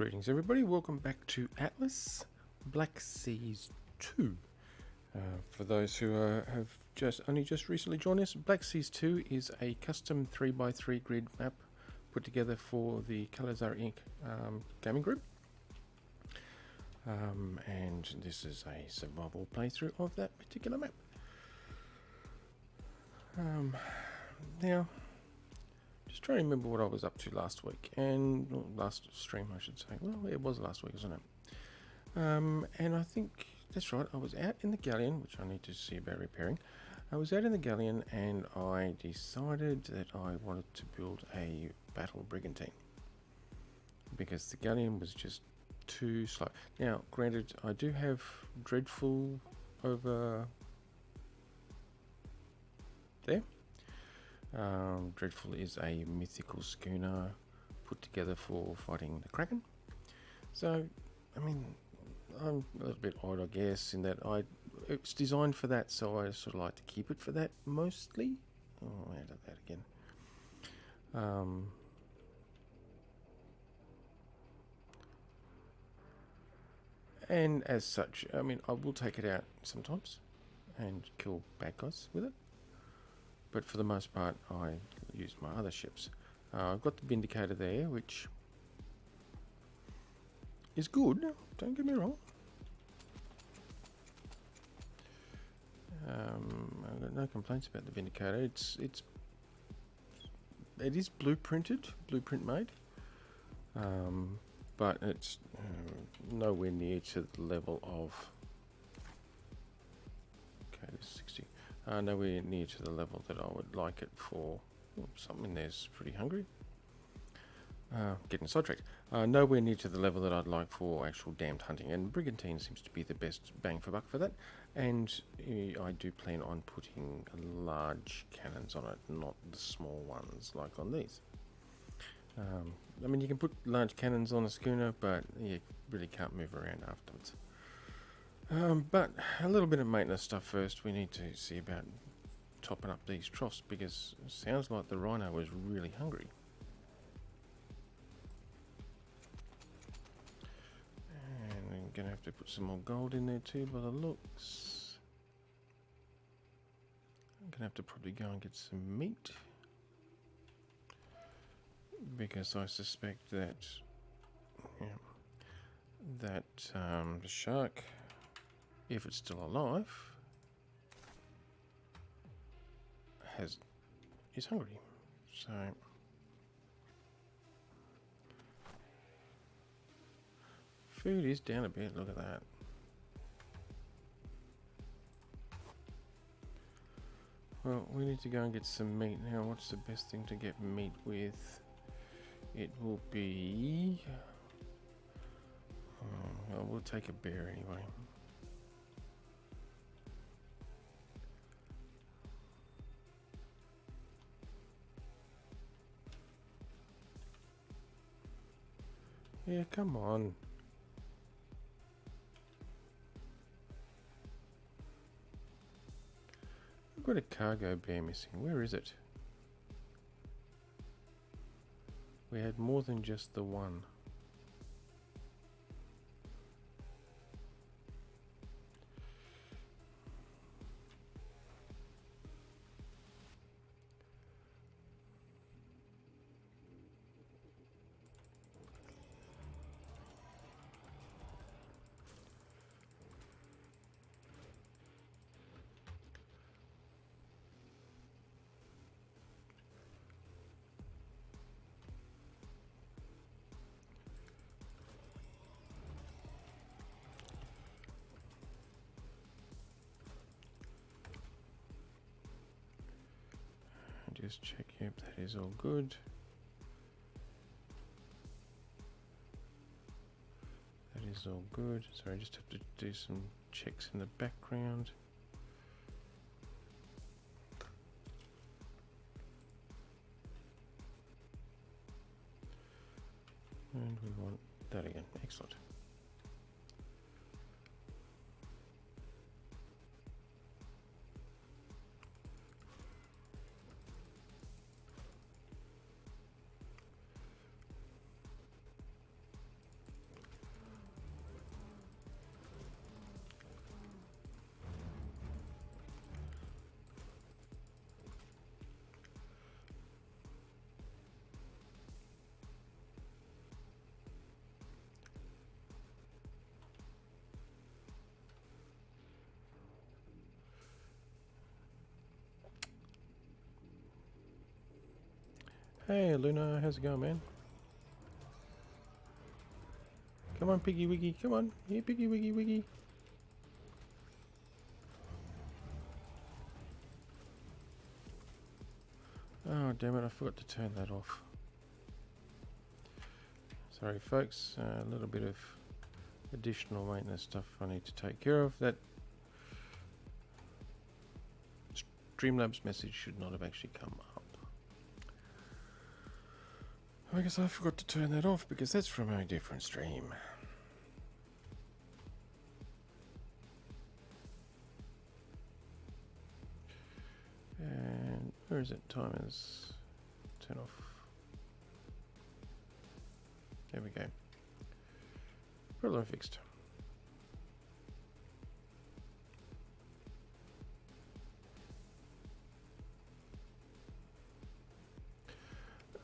Greetings everybody, welcome back to Atlas Black Seas 2. For those who have only just recently joined us, Black Seas 2 is a custom 3x3 grid map put together for the Calizari Inc. Gaming group. And this is a survival playthrough of that particular map. Now, just trying to remember what I was up to last week, last stream I should say. Well, it was last week, wasn't it? And I think that's right, I was out in the galleon, which I need to see about repairing. I was out in the galleon and I decided that I wanted to build a battle brigantine because the galleon was just too slow. Now, granted, I do have Dreadful over there. Dreadful is a mythical schooner put together for fighting the Kraken. So, I mean, I'm a little bit odd, I guess, in that it's designed for that, so I sort of like to keep it for that mostly. Oh, I added that again. And as such, I mean, I will take it out sometimes and kill bad guys with it. But for the most part, I use my other ships. I've got the Vindicator there, which is good, don't get me wrong. I've got no complaints about the Vindicator. It is blunt made, but it's nowhere near to the level of. Okay, this is 60. Nowhere near to the level that I would like it for. Something there's pretty hungry. Getting sidetracked. Nowhere near to the level that I'd like for actual damned hunting, and Brigantine seems to be the best bang for buck for that. And I do plan on putting large cannons on it, not the small ones like on these. I mean, you can put large cannons on a schooner, but you really can't move around afterwards. But a little bit of maintenance stuff first. We need to see about topping up these troughs because it sounds like the Rhino was really hungry. And I'm going to have to put some more gold in there too by the looks. I'm going to have to probably go and get some meat because I suspect that the shark, if it's still alive, is hungry. So food is down a bit, look at that. Well, we need to go and get some meat now. What's the best thing to get meat with? It will be well, we'll take a bear anyway. Yeah, come on. I've got a cargo bear missing. Where is it? We had more than just the one. Just check, yep, that is all good. That is all good. Sorry, I just have to do some checks in the background. And we want that again. Excellent. Hey Luna, how's it going, man? Come on, Piggy Wiggy, come on. Here, Piggy Wiggy Wiggy. Oh, damn it, I forgot to turn that off. Sorry, folks. A little bit of additional maintenance stuff I need to take care of. That Streamlabs message should not have actually come up. I guess I forgot to turn that off because that's from a different stream. And where is it? Timers. Turn off. There we go. Problem fixed.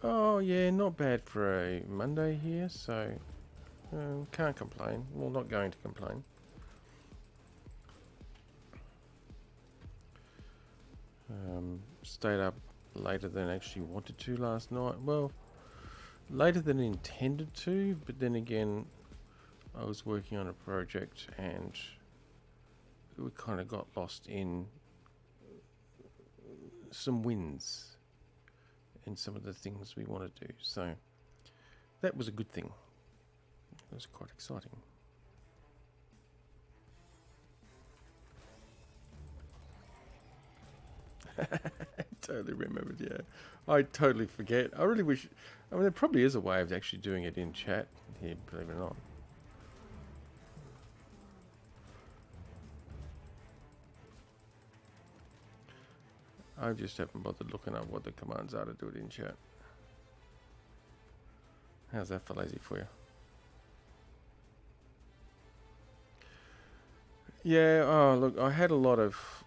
Oh yeah, not bad for a Monday here, so can't complain. Well, not going to complain. Stayed up later than actually wanted to last night. Well, later than intended to, but then again, I was working on a project and we kind of got lost in some wins in some of the things we want to do. So that was a good thing. It was quite exciting. Totally remembered, yeah. I totally forget. I really wish... I mean, there probably is a way of actually doing it in chat here, believe it or not. I just haven't bothered looking up what the commands are to do it in chat. How's that for lazy for you? Yeah, oh look, I had a lot of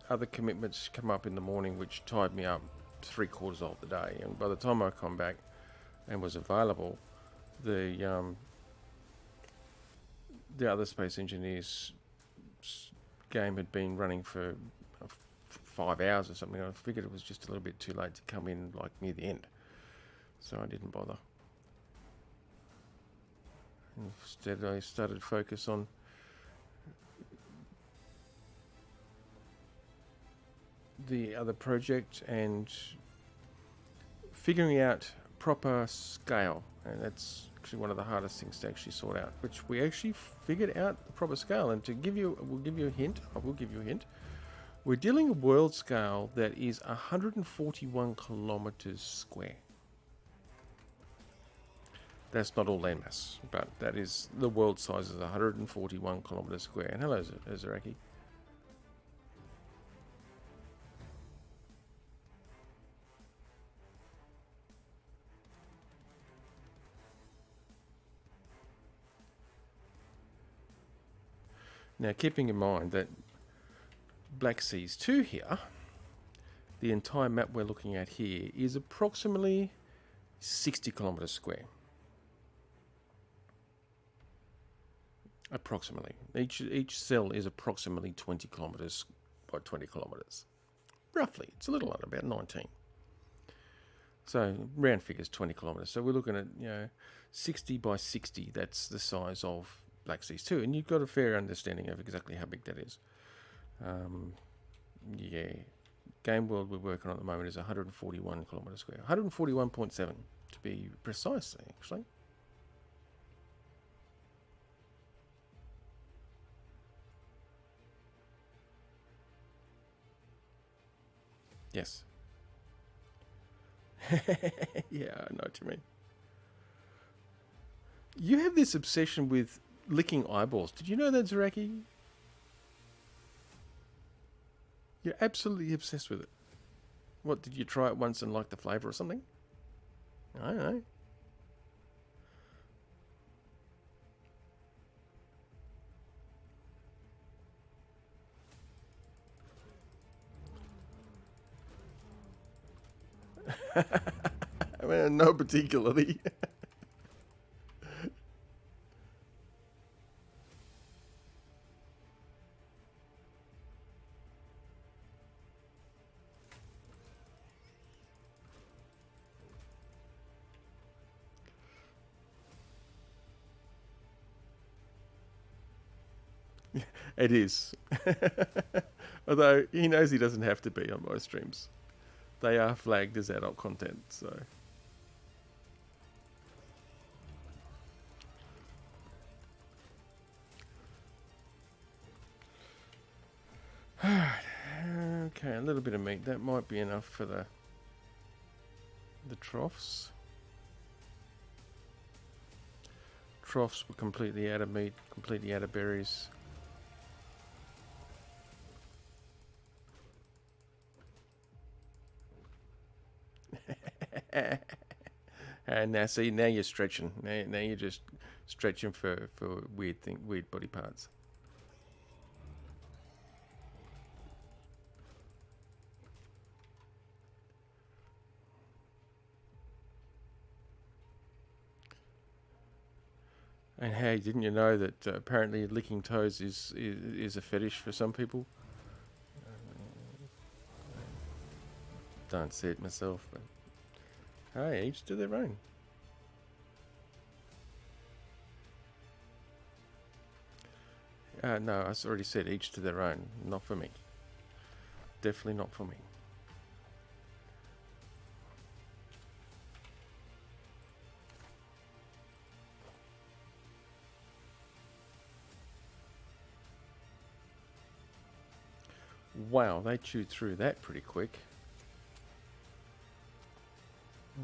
other commitments come up in the morning which tied me up 3/4 of the day, and by the time I come back and was available, the other Space Engineers game had been running for 5 hours or something. I figured it was just a little bit too late to come in like near the end, so I didn't bother. Instead I started to focus on the other project and figuring out proper scale, and that's actually one of the hardest things to actually sort out, which we actually figured out the proper scale. And to give you, we'll give you a hint, I will give you a hint. We're dealing a world scale that is 141 kilometers square. That's not all landmass, but that is the world size is 141 kilometers square. And hello, Zaraki. Now, keeping in mind that Black Seas 2 here, the entire map we're looking at here is approximately 60 kilometers square. Approximately. Each cell is approximately 20 kilometers by 20 kilometers. Roughly. It's a little under, about 19. So, round figures, 20 kilometers. So we're looking at, 60 by 60. That's the size of Black Seas 2. And you've got a fair understanding of exactly how big that is. Yeah. Game world we're working on at the moment is 141 kilometers square. 141.7 to be precise, actually. Yes. Yeah, I know what you mean. You have this obsession with licking eyeballs. Did you know that, Zaraki? You're absolutely obsessed with it. What, did you try it once and like the flavour or something? I don't know. I mean, no particularly. It is. Although he knows he doesn't have to be on my streams. They are flagged as adult content, so. Okay, a little bit of meat. That might be enough for the troughs. Troughs were completely out of meat, completely out of berries. And now, see, now you're stretching. Now you're just stretching for weird body parts. And hey, didn't you know that apparently licking toes is a fetish for some people? Don't see it myself, but hey, each to their own. No, I already said each to their own. Not for me. Definitely not for me. Wow, they chewed through that pretty quick.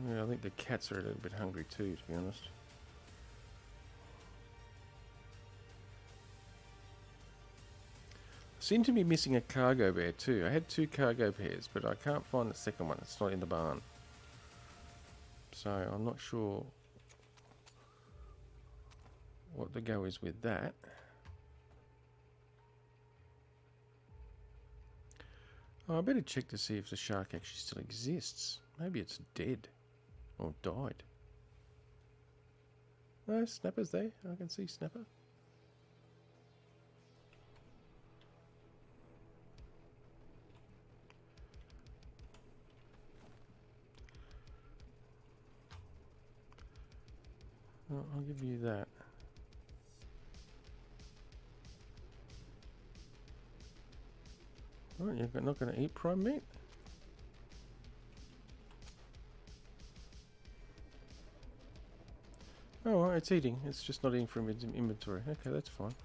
Yeah, I think the cats are a little bit hungry too, to be honest. Seem to be missing a cargo bear too. I had 2 cargo bears, but I can't find the second one. It's not in the barn. So I'm not sure what the go is with that. Oh, I better check to see if the shark actually still exists. Maybe it's dead or died. No, Snapper's there. I can see Snapper. Oh, I'll give you that. Oh, you're not going to eat prime meat? Oh, well, it's eating. It's just not eating from its inventory. Okay, that's fine.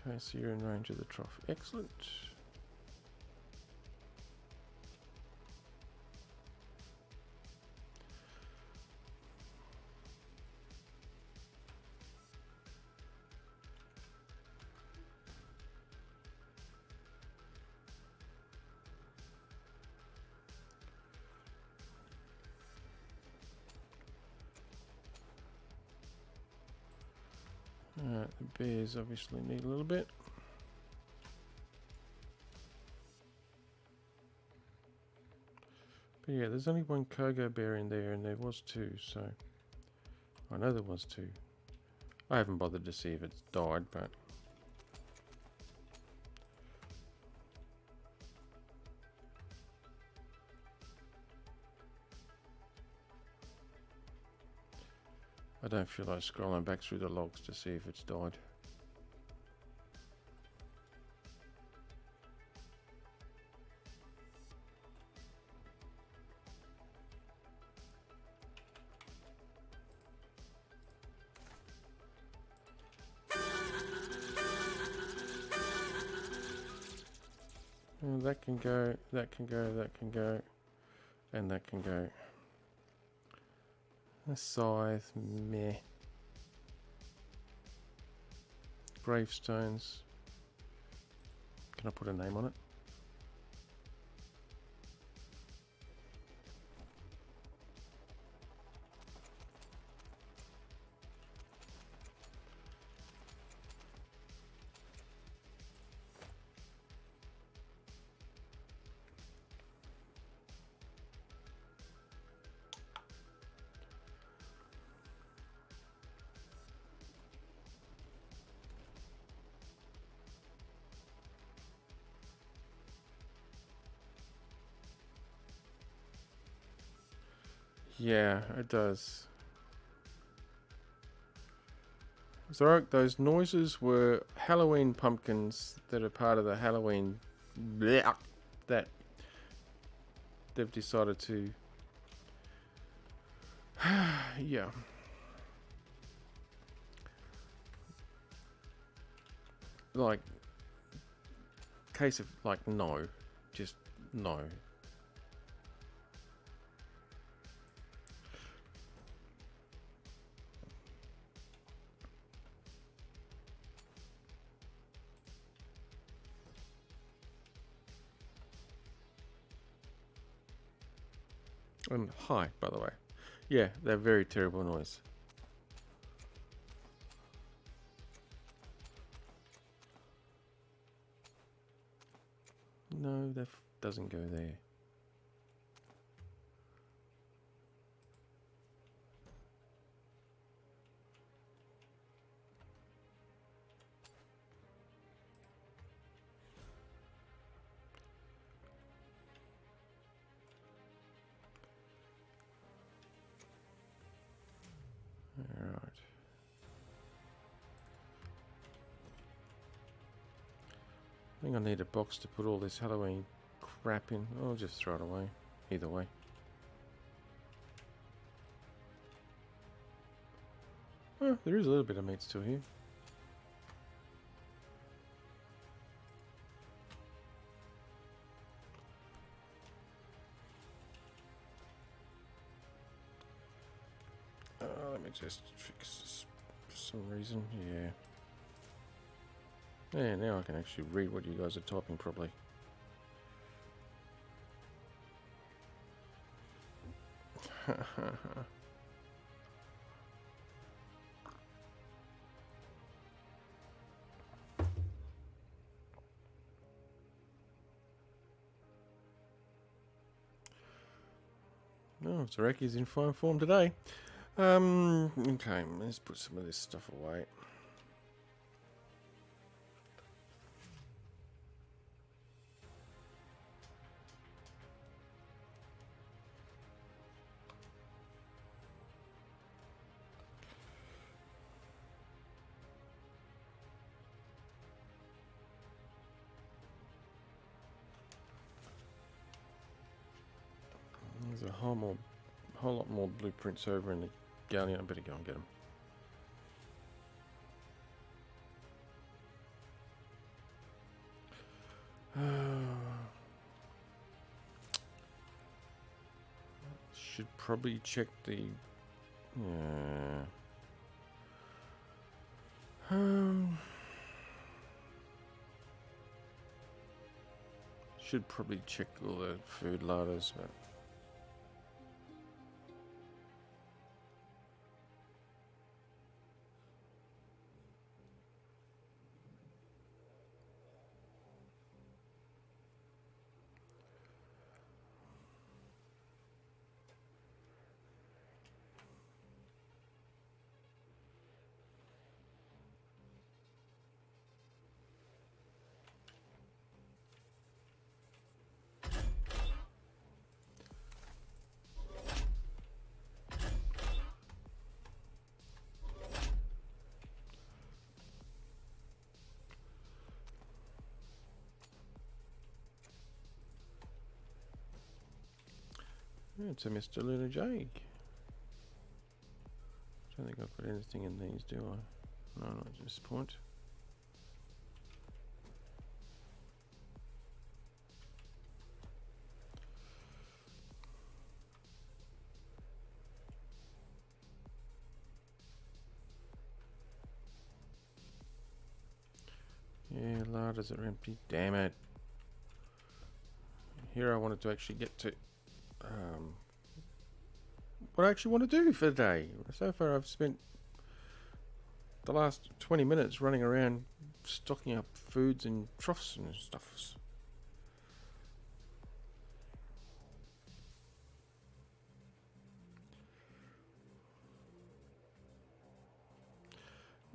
Okay, so you're in range of the trough. Excellent. The bears obviously need a little bit. But yeah, there's only 1 cargo bear in there, and there was 2, so I know there was 2. I haven't bothered to see if it's died, but I don't feel like scrolling back through the logs to see if it's died. Well, that can go, that can go, that can go, and that can go. A scythe, meh. Gravestones. Can I put a name on it? Yeah, it does. Zorak, those noises were Halloween pumpkins that are part of the Halloween bleh, that they've decided to. Yeah. Like, case of, like, no. Just no. And hi, by the way. Yeah, they're very terrible noise. No, that doesn't go there. Alright. I think I need a box to put all this Halloween crap in. I'll just throw it away. Either way. Oh, there is a little bit of meat still here. Let me just fix this for some reason. Yeah. Yeah, now I can actually read what you guys are typing properly. Oh, Zaraki's in fine form today. Okay, let's put some of this stuff away. There's a whole lot more blueprints over in the galleon. I better go and get them. Should probably check the. Should probably check all the food larders, but. It's a Mr. Lunar Jake. I don't think I've got anything in these, do I? No, not at this point. Yeah, larders are empty. Damn it. Here I wanted to actually get to what I actually want to do for the day. So far I've spent the last 20 minutes running around stocking up foods and troughs and stuff.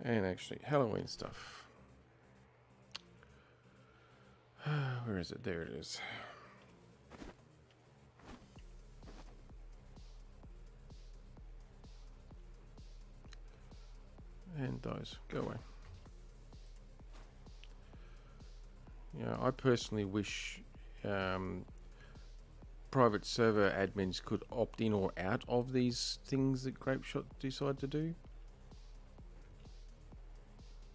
And actually Halloween stuff. Where is it? There it is. And those. Go away. Yeah, I personally wish private server admins could opt in or out of these things that Grapeshot decide to do.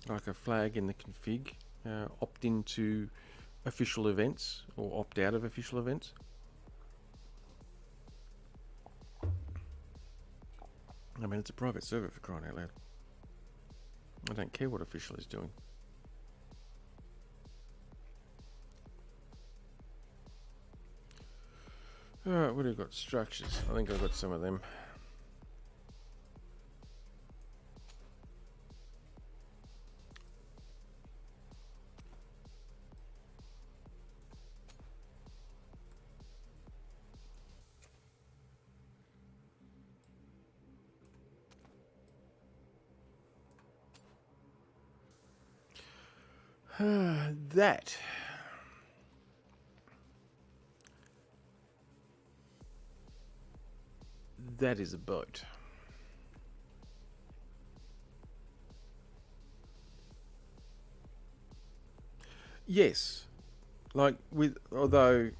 Like a flag in the config, opt into official events or opt out of official events. I mean, it's a private server for crying out loud. I don't care what official is doing. Alright, what have we got? Structures. I think I've got some of them. That is a boat. Yes, like although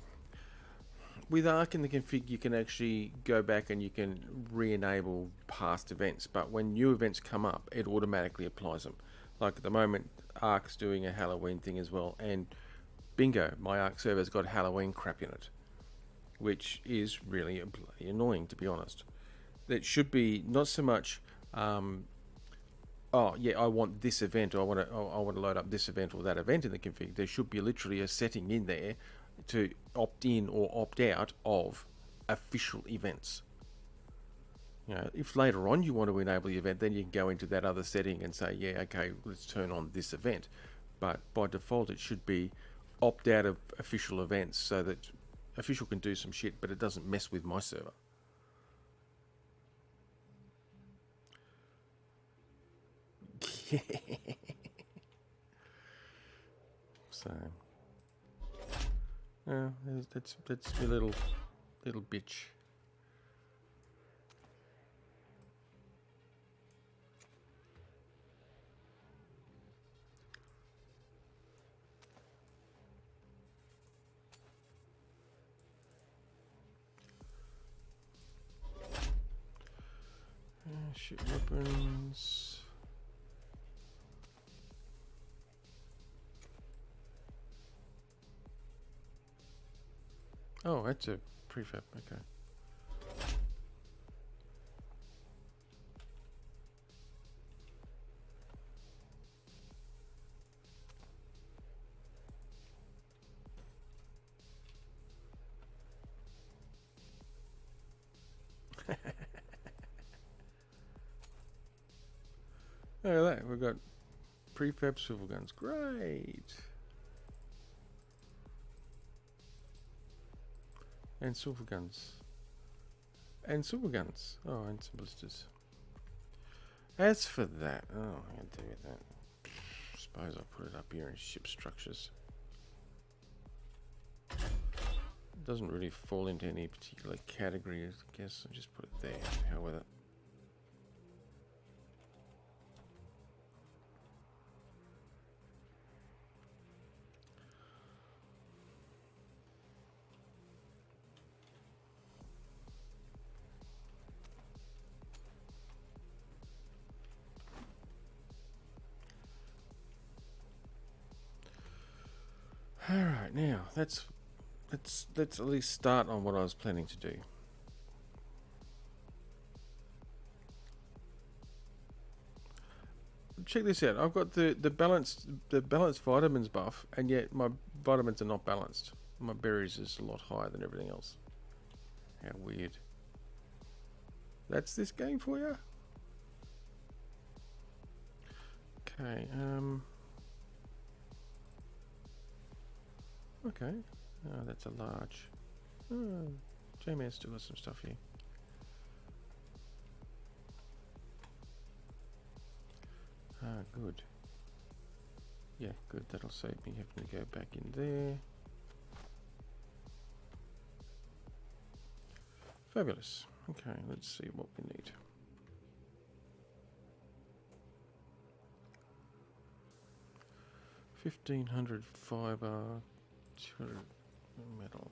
with Arc in the config you can actually go back and you can re-enable past events, but when new events come up it automatically applies them. Like at the moment Arc's doing a Halloween thing as well, and bingo, my Arc server's got Halloween crap in it, which is really bloody annoying, to be honest. It should be not so much oh yeah, I want this event, or I want to load up this event or that event in the config. There should be literally a setting in there to opt in or opt out of official events. You know, if later on you want to enable the event, then you can go into that other setting and say, yeah, okay, let's turn on this event. But by default, it should be opt out of official events so that official can do some shit, but it doesn't mess with my server. So, yeah, that's my little bitch. Shoot weapons. Oh, that's a prefab. Okay. Look at that. We've got prefab swivel guns. Great. And silver guns. And silver guns. Oh, and some blisters. As for that, oh, I'm going to do with that. Suppose I'll put it up here in ship structures. It doesn't really fall into any particular category, I guess. I'll just put it there. Hell with it. Alright, now let's at least start on what I was planning to do. Check this out. I've got the balanced vitamins buff, and yet my vitamins are not balanced. My berries is a lot higher than everything else. How weird. That's this game for you? Okay, okay. Oh, that's a large. Oh, J-Man's still got some stuff here. Ah, good. Yeah, good. That'll save me having to go back in there. Fabulous. Okay, let's see what we need. 1500 fibre, 200 metal.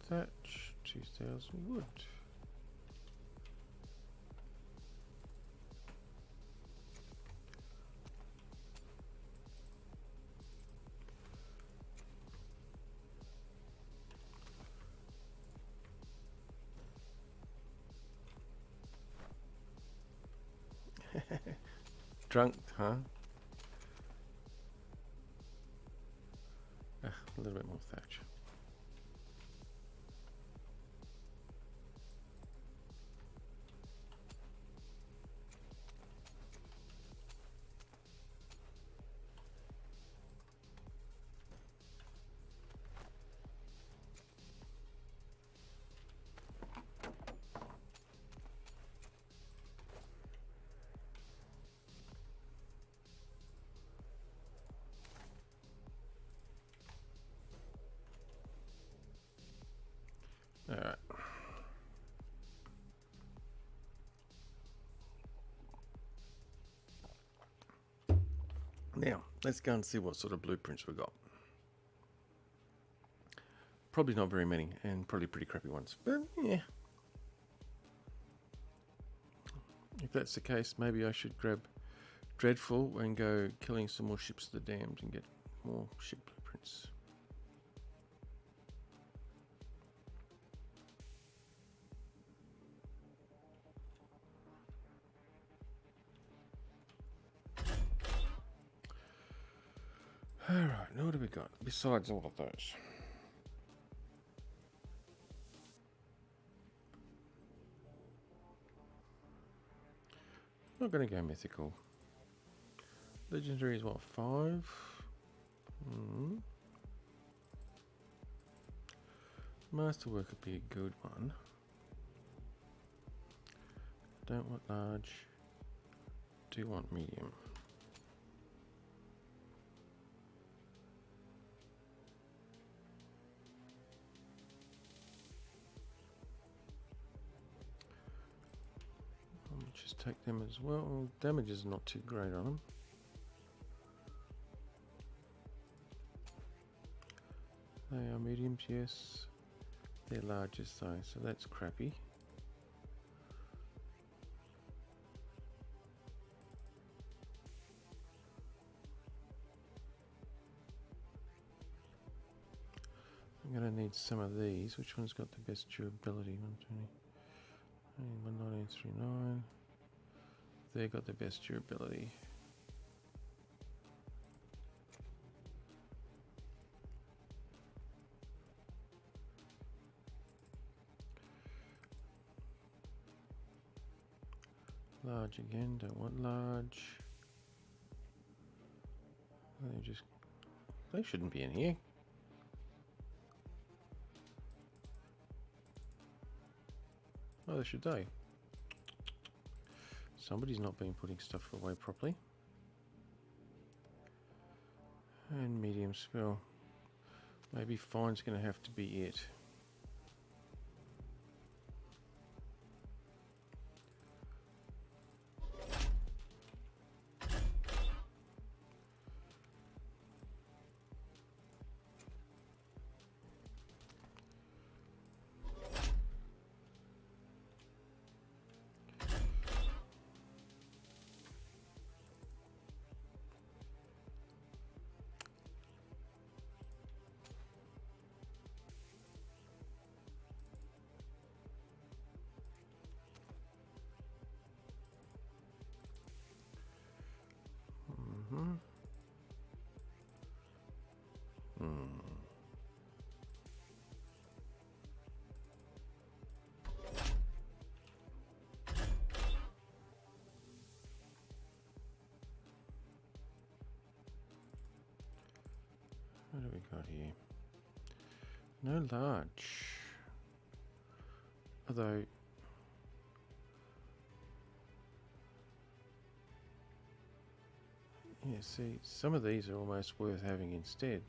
Thatch, 2000 wood. Drunk, huh? A little bit more thatch. All right. Now, let's go and see what sort of blueprints we got. Probably not very many, and probably pretty crappy ones, but yeah. If that's the case, maybe I should grab Dreadful and go killing some more ships of the damned and get more ship blueprints. Alright, now what have we got besides all of those? Not going to go mythical. Legendary is what, 5? Masterwork would be a good one. Don't want large. Do want medium. Just take them as well. Damage is not too great on them. They are mediums, yes. They're largest though, so that's crappy. I'm going to need some of these. Which one's got the best durability? 120. 1939. They got the best durability. Large again, don't want large. They shouldn't be in here. Oh, should they? Somebody's not been putting stuff away properly. And medium spell. Maybe fine's going to have to be it. What do we got here? No large. Although, yeah, see, some of these are almost worth having instead.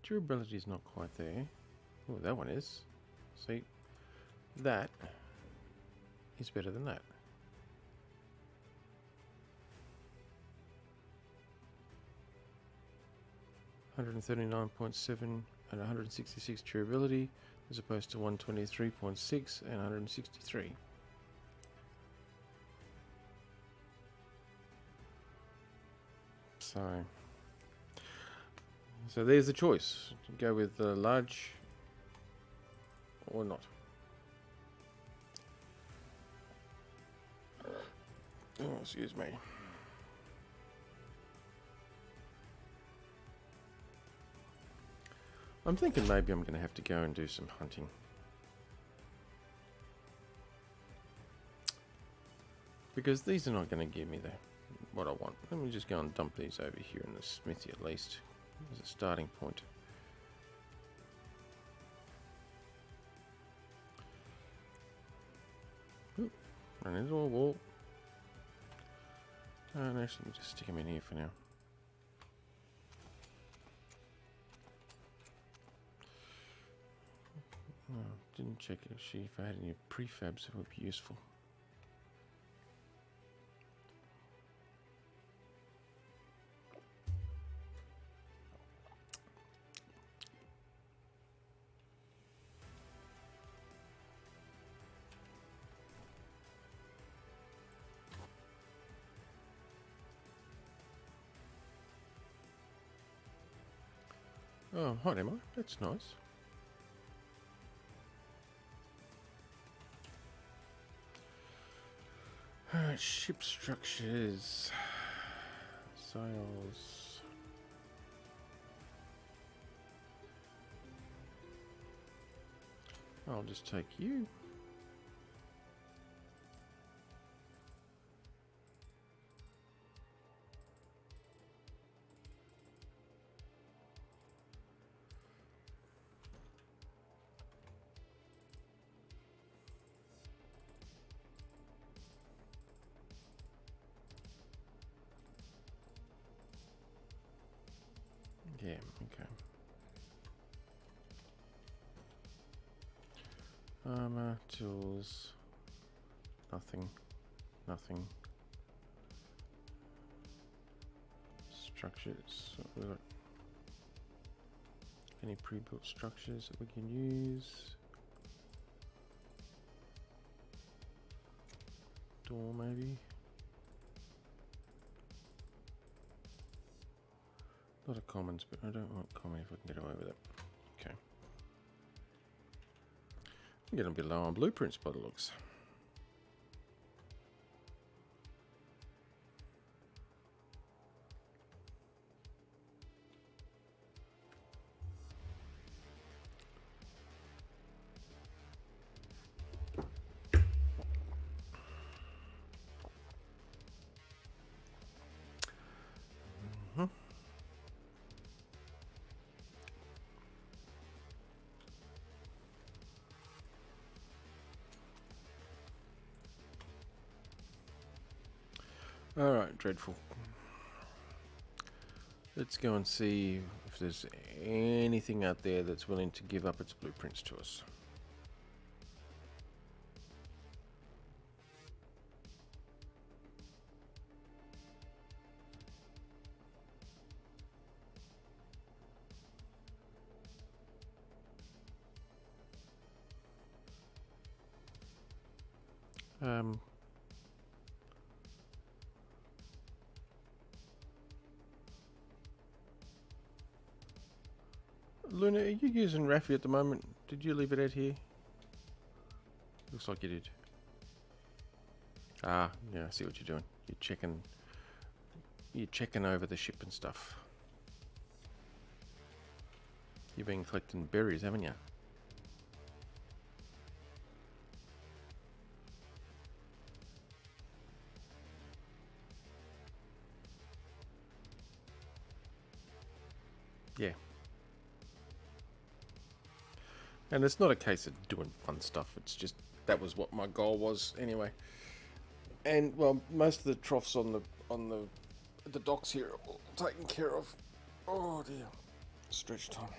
Durability is not quite there. Oh, that one is. See, that is better than that. $139.7 and 166 durability, as opposed to 123.6 and 163. So there's the choice. Go with the large or not. Oh, excuse me. I'm thinking maybe I'm going to have to go and do some hunting. Because these are not going to give me what I want. Let me just go and dump these over here in the smithy at least, as a starting point. Oop, run into a wall. And actually, let me just stick them in here for now. Oh, didn't check actually if I had any prefabs that would be useful. Oh, hi Emma, that's nice. Ship structures, sails. I'll just take you. Yeah, okay. Armor, tools, nothing, nothing. Structures, we've got any pre-built structures that we can use. Door maybe. A lot of commons, but I don't want common if I can get away with it. Okay. I'm getting a bit low on blueprints by the looks. Alright, dreadful. Let's go and see if there's anything out there that's willing to give up its blueprints to us. Luna, are you using Raffi at the moment? Did you leave it out here? Looks like you did. Ah, yeah, I see what you're doing. You're checking over the ship and stuff. You've been collecting berries, haven't you? Yeah. And it's not a case of doing fun stuff. It's just that was what my goal was anyway. And well, most of the troughs on the docks here are all taken care of. Oh dear, stretch time.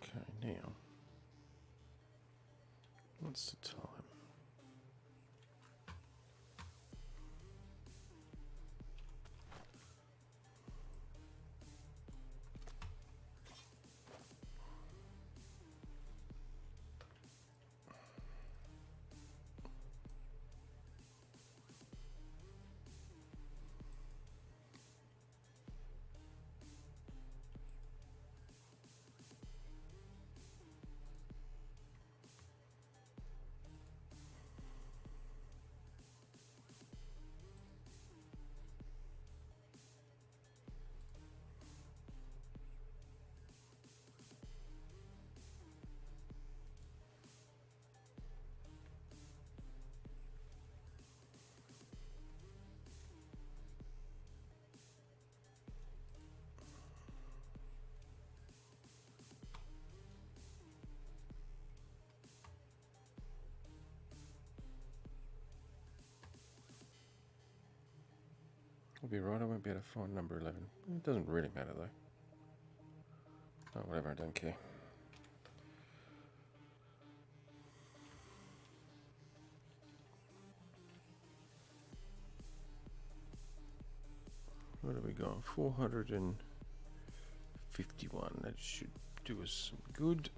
Okay, now what's the time? I'll be right. I won't be able to find number 11. It doesn't really matter though. Oh, whatever. I don't care. What have we got? 451. That should do us some good.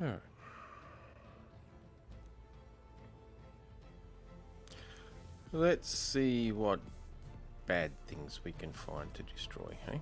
All right. Let's see what bad things we can find to destroy, hey?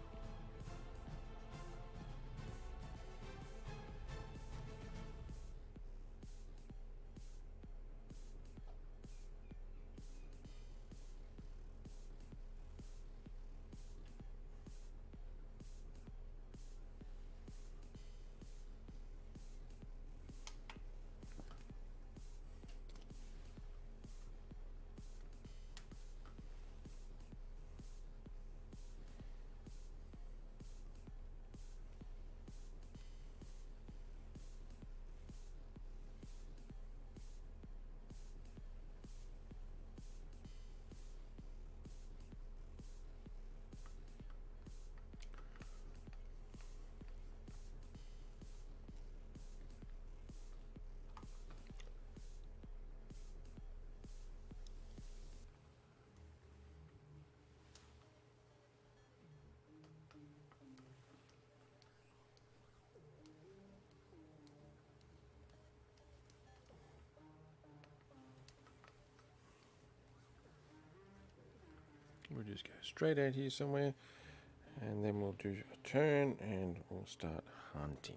we'll just go straight out here somewhere, and then we'll do a turn and we'll start hunting.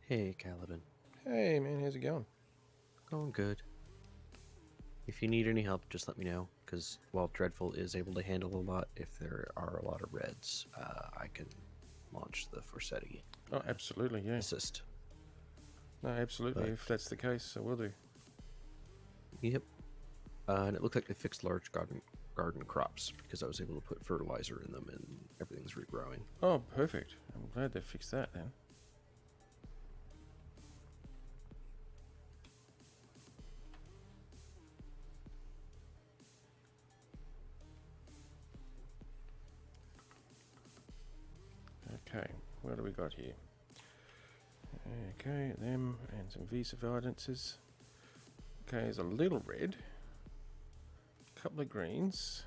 Hey, Caliban. Hey man, how's it going? Going good. If you need any help, just let me know, because while Dreadful is able to handle a lot, if there are a lot of reds, I can launch the Forsetti. Oh, absolutely, yeah. Assist. No, absolutely. But- If that's the case, I will do. Yep. And it looked like they fixed large garden crops, because I was able to put fertilizer in them and everything's regrowing. Oh, perfect. I'm glad they fixed that then. Okay, what do we got here? Okay, them and some visa evidences. Okay, there's a little red, a couple of greens,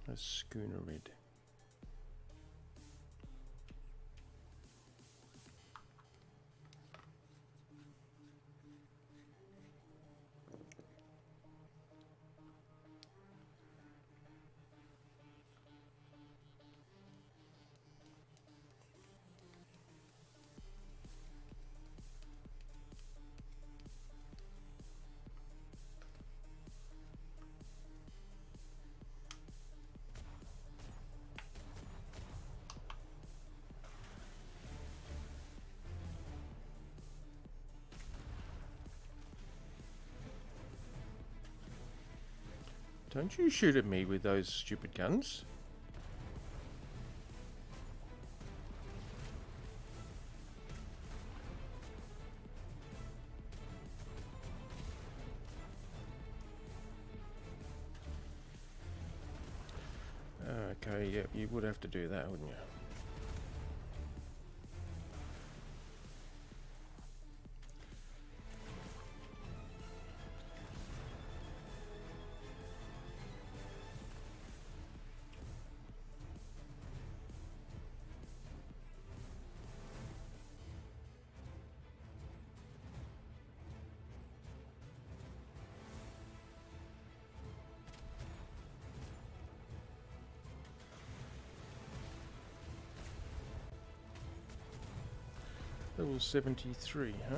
a schooner red. Don't you shoot at me with those stupid guns. Okay, yeah, you would have to do that, wouldn't you? Level 73, huh?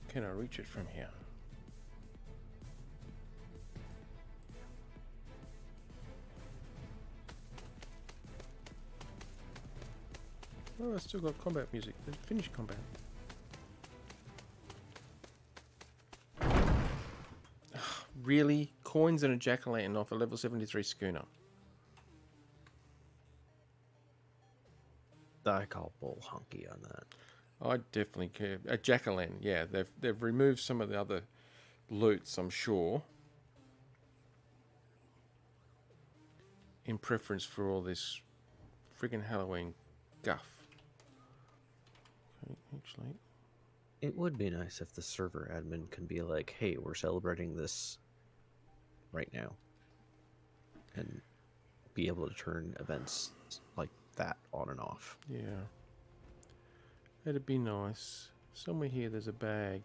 Can I reach it from here? Oh, I still got combat music. Let's finish combat. Really? Coins and a jack-o'-lantern off a level 73 schooner. I call bull honky on that. I definitely care. A jack-o'-lantern, yeah. They've removed some of the other loots, I'm sure, in preference for all this friggin' Halloween guff. Okay, actually, It would be nice if the server admin can be like, hey, we're celebrating this right now. And be able to turn events like that on and off. yeah. That'd be nice. Somewhere here there's a bag.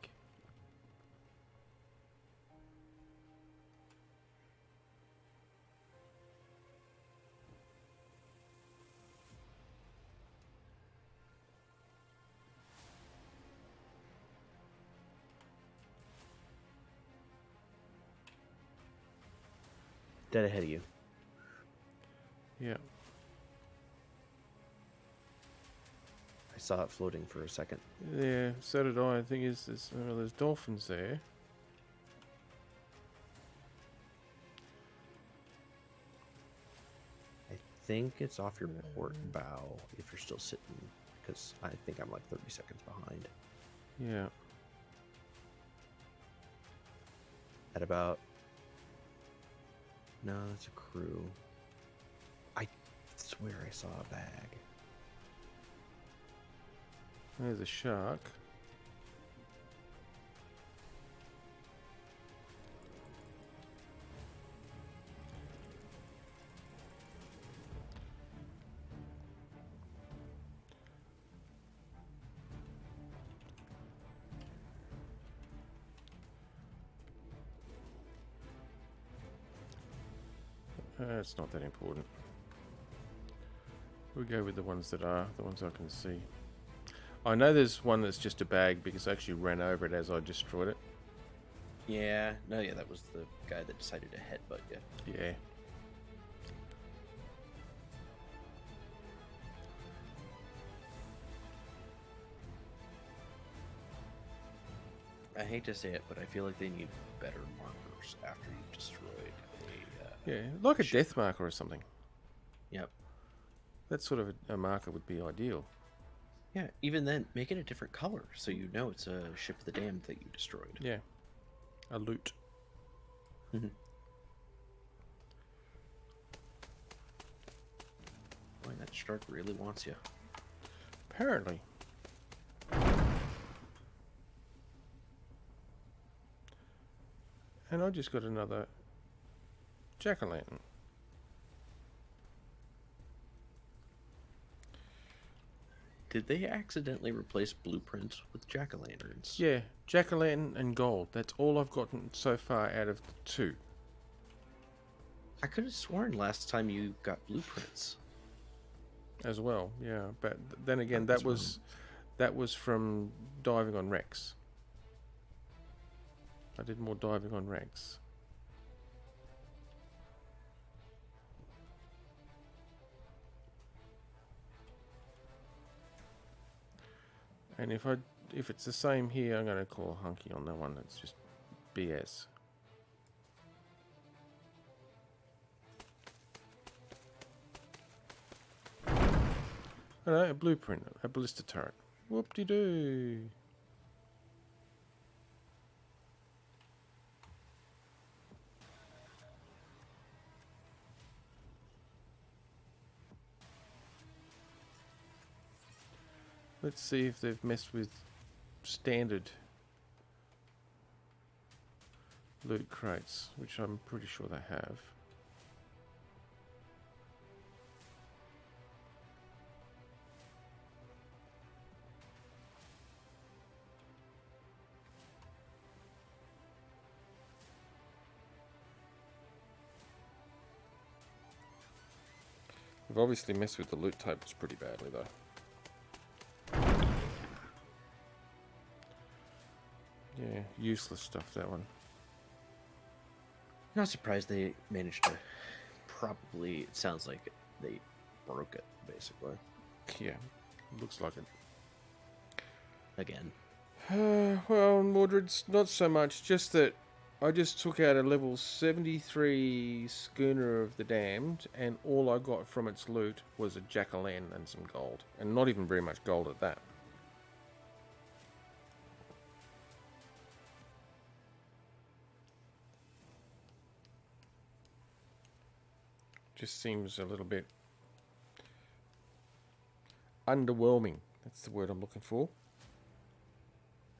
Dead ahead of you. Yeah. I saw it floating for a second. Yeah, so did I. I think there's dolphins there. I think it's off your port bow if you're still sitting, because I think I'm like 30 seconds behind. Yeah. At about... No, that's a crew. I swear I saw a bag. There's a shark. It's not that important. We'll go with the ones that are, the ones I can see. I know there's one that's just a bag because I actually ran over it as I destroyed it. Yeah, no, yeah, that was the guy that decided to headbutt you. Yeah. I hate to say it, but I feel like they need better markers after you've destroyed a... Yeah, like a death marker or something. Yep. That sort of a marker would be ideal. Yeah, even then, make it a different color so you know it's a ship of the damned that you destroyed. Yeah. A loot. Boy, that shark really wants you. Apparently. And I just got another jack-o'-lantern. Did they accidentally replace blueprints with jack-o'-lanterns? Yeah, jack-o'-lantern and gold. That's all I've gotten so far out of the two. I could have sworn last time you got blueprints. As well, yeah. But then again, that was from diving on wrecks. I did more diving on wrecks. And if it's the same here, I'm going to call Hunky on that one. That's just BS. Hello, a blueprint, a ballista turret. Whoop-de-doo. Let's see if they've messed with standard loot crates, which I'm pretty sure they have. We've obviously messed with the loot tables pretty badly, though. Yeah, useless stuff, that one. Not surprised they managed to... Probably, it sounds like they broke it, basically. Yeah, looks like it. Again. Well, Mordred's not so much, just that I just took out a level 73 schooner of the damned, and all I got from its loot was a jack-o'-lantern and some gold. And not even very much gold at that. Just seems a little bit underwhelming. That's the word I'm looking for.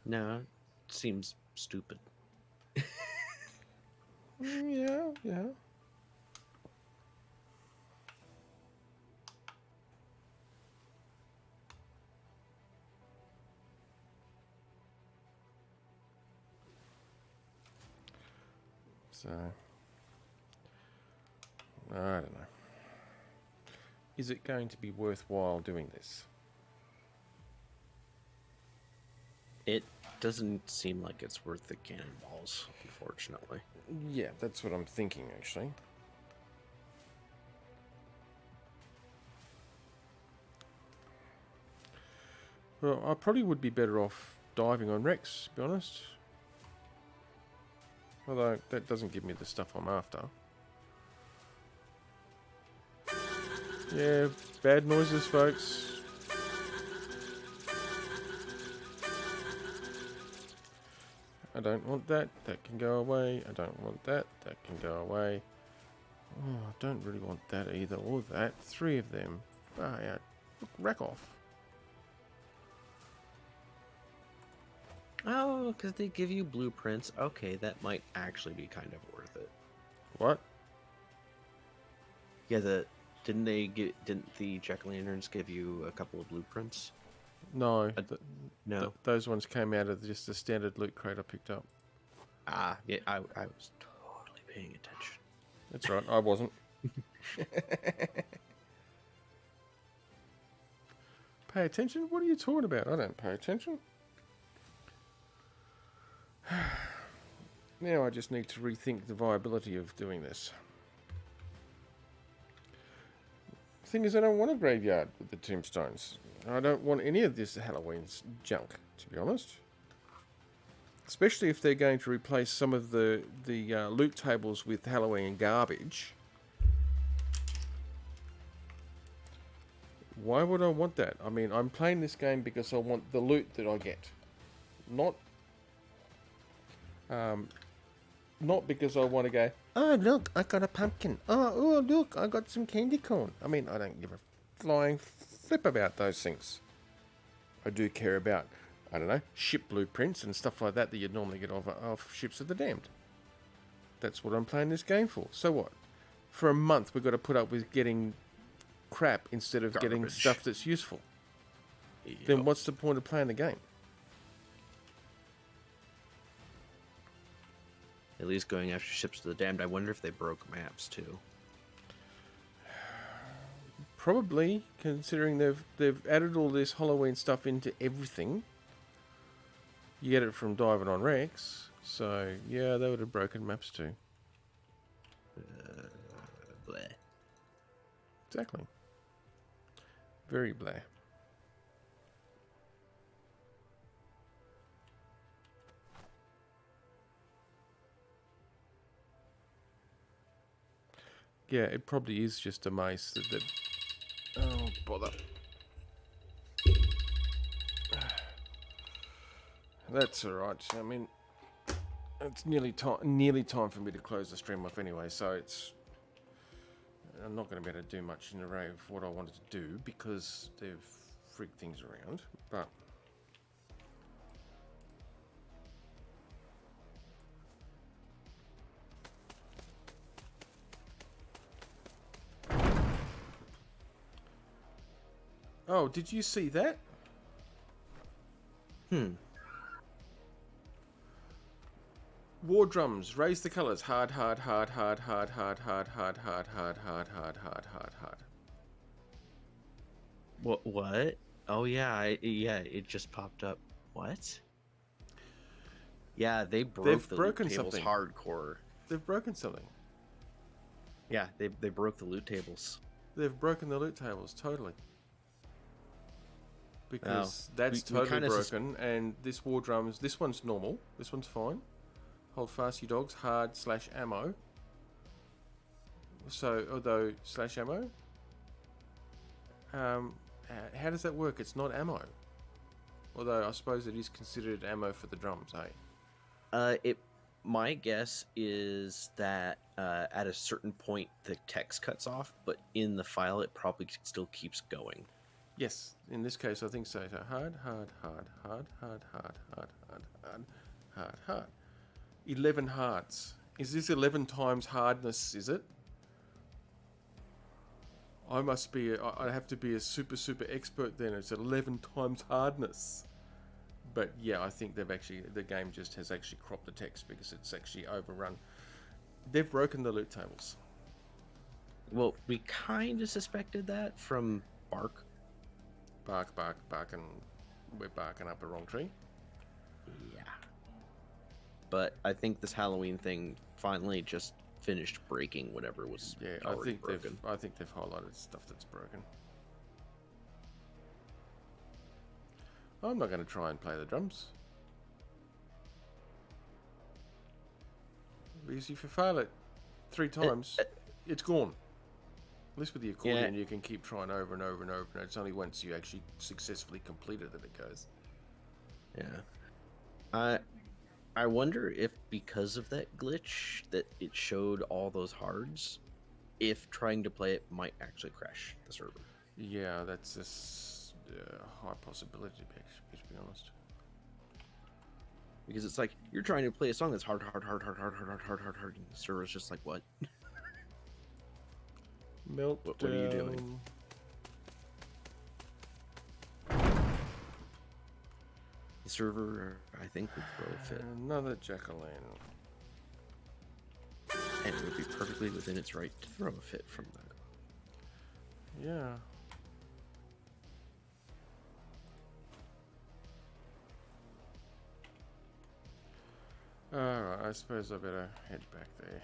No, it seems stupid. Yeah. So, I don't know. Is it going to be worthwhile doing this? It doesn't seem like it's worth the cannonballs, unfortunately. Yeah, that's what I'm thinking, actually. Well, I probably would be better off diving on Rex, to be honest. Although that doesn't give me the stuff I'm after. Yeah, bad noises, folks. I don't want that. That can go away. I don't want that. That can go away. Oh, I don't really want that either, or that. 3 of them. Ah, yeah. Rack off. Oh, because they give you blueprints. Okay, that might actually be kind of worth it. What? Yeah, didn't the jack-o'-lanterns give you a couple of blueprints? No. No. Those ones came out of just the standard loot crate I picked up. Ah, yeah, I was totally paying attention. That's right, I wasn't. Pay attention? What are you talking about? I don't pay attention. Now I just need to rethink the viability of doing this. The thing is, I don't want a graveyard with the tombstones. I don't want any of this Halloween's junk, to be honest. Especially if they're going to replace some of the loot tables with Halloween garbage. Why would I want that? I mean, I'm playing this game because I want the loot that I get. Not because I want to go, oh, look, I got a pumpkin. Oh, look, I got some candy corn. I mean, I don't give a flying flip about those things. I do care about, I don't know, ship blueprints and stuff like that you'd normally get off Ships of the Damned. That's what I'm playing this game for. So what? For a month, we've got to put up with getting crap instead of getting stuff that's useful. Yep. Then what's the point of playing the game? At least going after Ships of the Damned, I wonder if they broke maps too. Probably, considering they've added all this Halloween stuff into everything. You get it from diving on Rex, so yeah, they would have broken maps too. Bleh. Exactly. Very bleh. Yeah, it probably is just a mace that oh, bother. That's alright. I mean, it's nearly time for me to close the stream off anyway, so I'm not going to be able to do much in the way of what I wanted to do because they've freaked things around, but oh, did you see that? War drums, raise the colours. Hard, hard, hard, hard, hard, hard, hard, hard, hard, hard, hard, hard, hard, hard, hard. What? Oh yeah, it just popped up. What? Yeah, they've broken something hardcore. They've broken something. Yeah, they broke the loot tables. They've broken the loot tables totally. Because that's we totally broken, and this war drums, this one's normal, this one's fine. Hold fast, you dogs. Hard / ammo. So, although / ammo, how does that work? It's not ammo. Although I suppose it is considered ammo for the drums, eh? My guess is that at a certain point the text cuts off, but in the file it probably still keeps going. Yes, in this case I think so. So hard, hard, hard, hard, hard, hard, hard, hard, hard, hard, hard. 11 hards. Is this 11 times hardness, is it? I have to be a super expert then. It's 11 times hardness. But yeah, I think the game just has actually cropped the text because it's actually overrun. They've broken the loot tables. Well, we kind of suspected that from Bark. Bark, and we're barking up the wrong tree. Yeah. But I think this Halloween thing finally just finished breaking whatever was already broken. I think they've highlighted stuff that's broken. I'm not going to try and play the drums. Because if you fail it 3 times, it's gone. At least with the accordion, you can keep trying over and over and over, and it's only once you actually successfully complete it that it goes. Yeah. I wonder if because of that glitch that it showed all those hards, if trying to play it might actually crash the server. Yeah, that's a high possibility, to be honest. Because it's like, you're trying to play a song that's hard, and the server's just like, what? Meltdown. What are you doing? The server, I think, would throw a fit. Another jack-o'-lantern. And it would be perfectly within its right to throw a fit from that. Yeah. Alright, I suppose I better head back there.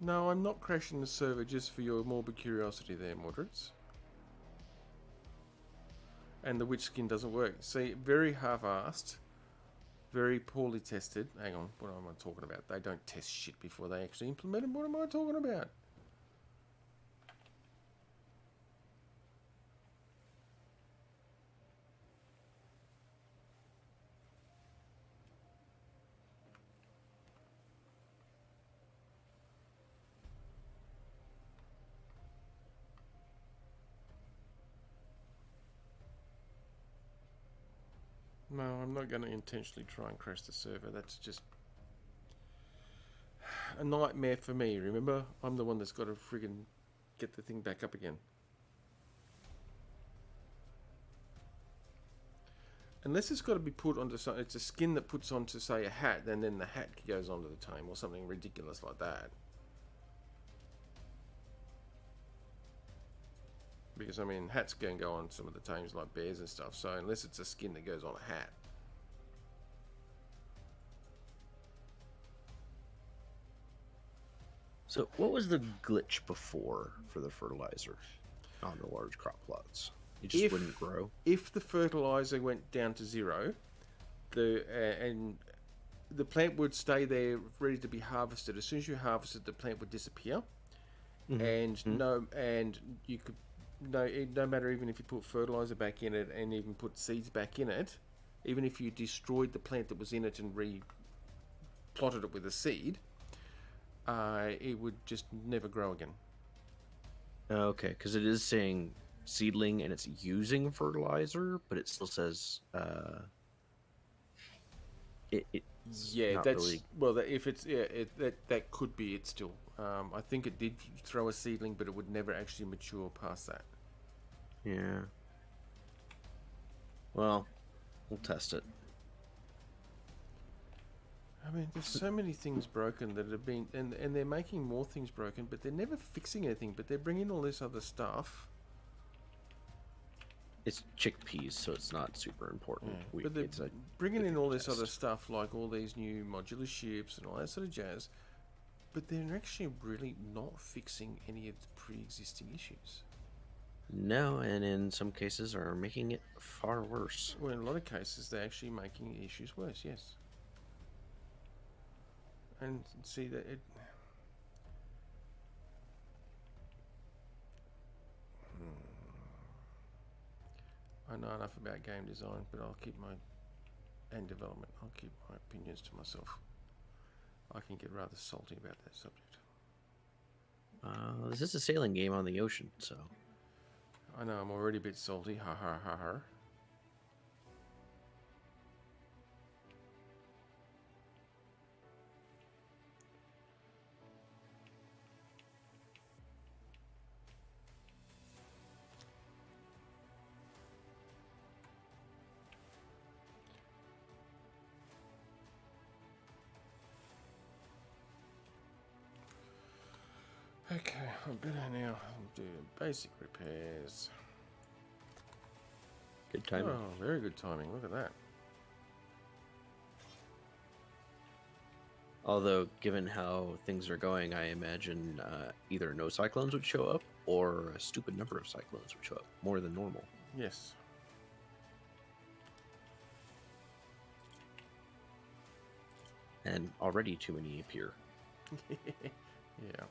No, I'm not crashing the server just for your morbid curiosity there, Mordreds. And the witch skin doesn't work. See, very half-assed, very poorly tested. Hang on, what am I talking about? They don't test shit before they actually implement it. What am I talking about? No, I'm not going to intentionally try and crash the server. That's just a nightmare for me, remember? I'm the one that's got to friggin' get the thing back up again. Unless it's got to be put onto something, it's a skin that puts onto, say, a hat, and then the hat goes onto the tame, or something ridiculous like that. Because, I mean, hats can go on some of the tames like bears and stuff, so unless it's a skin that goes on a hat. So what was the glitch before for the fertilizer on the large crop plots? It just wouldn't grow? If the fertilizer went down to 0, and the plant would stay there ready to be harvested. As soon as you harvested, the plant would disappear. And you could no matter, even if you put fertilizer back in it and even put seeds back in it, even if you destroyed the plant that was in it and plotted it with a seed, it would just never grow again. Okay, because it is saying seedling and it's using fertilizer, but it still says yeah, not that's really... well. If it's that could be it still. I think it did throw a seedling, but it would never actually mature past that. Yeah. Well, we'll test it. I mean, there's so many things broken that have been, and they're making more things broken, but they're never fixing anything. But they're bringing all this other stuff. It's chickpeas, so it's not super important. Yeah. But they're bringing in all this other stuff, like all these new modular ships and all that sort of jazz. But they're actually really not fixing any of the pre-existing issues. No, and in some cases are making it far worse. Well, in a lot of cases, they're actually making issues worse, yes. And see that it... I know enough about game design, but I'll keep and development. I'll keep my opinions to myself. I can get rather salty about that subject. This is a sailing game on the ocean, so... I know, I'm already a bit salty. Ha ha ha ha. Okay, I'm better now. I'll do basic repairs. Good timing. Oh, very good timing. Look at that. Although, given how things are going, I imagine either no cyclones would show up or a stupid number of cyclones would show up, more than normal. Yes. And already too many appear. Yeah.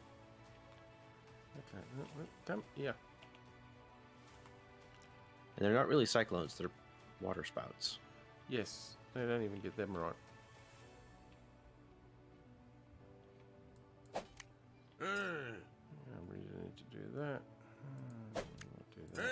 Okay. Come. Yeah. And they're not really cyclones, they're water spouts. Yes. They don't even get them right. I really need to do that. Do that.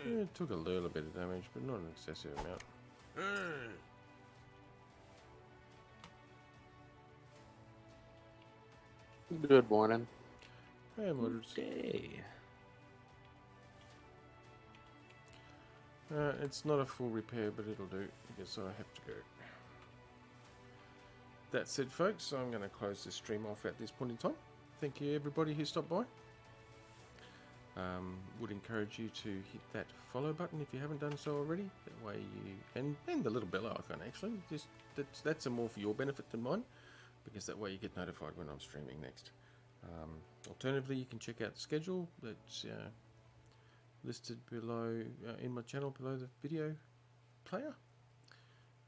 Yeah, it took a little bit of damage, but not an excessive amount. Good morning. Hey, Motors. Okay. It's not a full repair, but it'll do because I have to go. That said, folks, I'm going to close this stream off at this point in time. Thank you, everybody who stopped by. Would encourage you to hit that follow button if you haven't done so already. That way you and the little bell icon actually. Just that's more for your benefit than mine, because that way you get notified when I'm streaming next. Alternatively, you can check out the schedule that's listed below in my channel below the video player.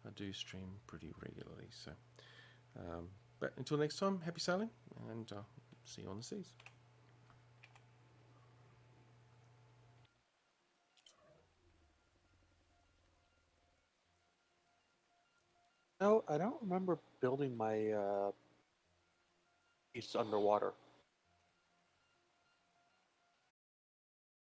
I do stream pretty regularly, so. But until next time, happy sailing, and see you on the seas. No, I don't remember building my piece underwater.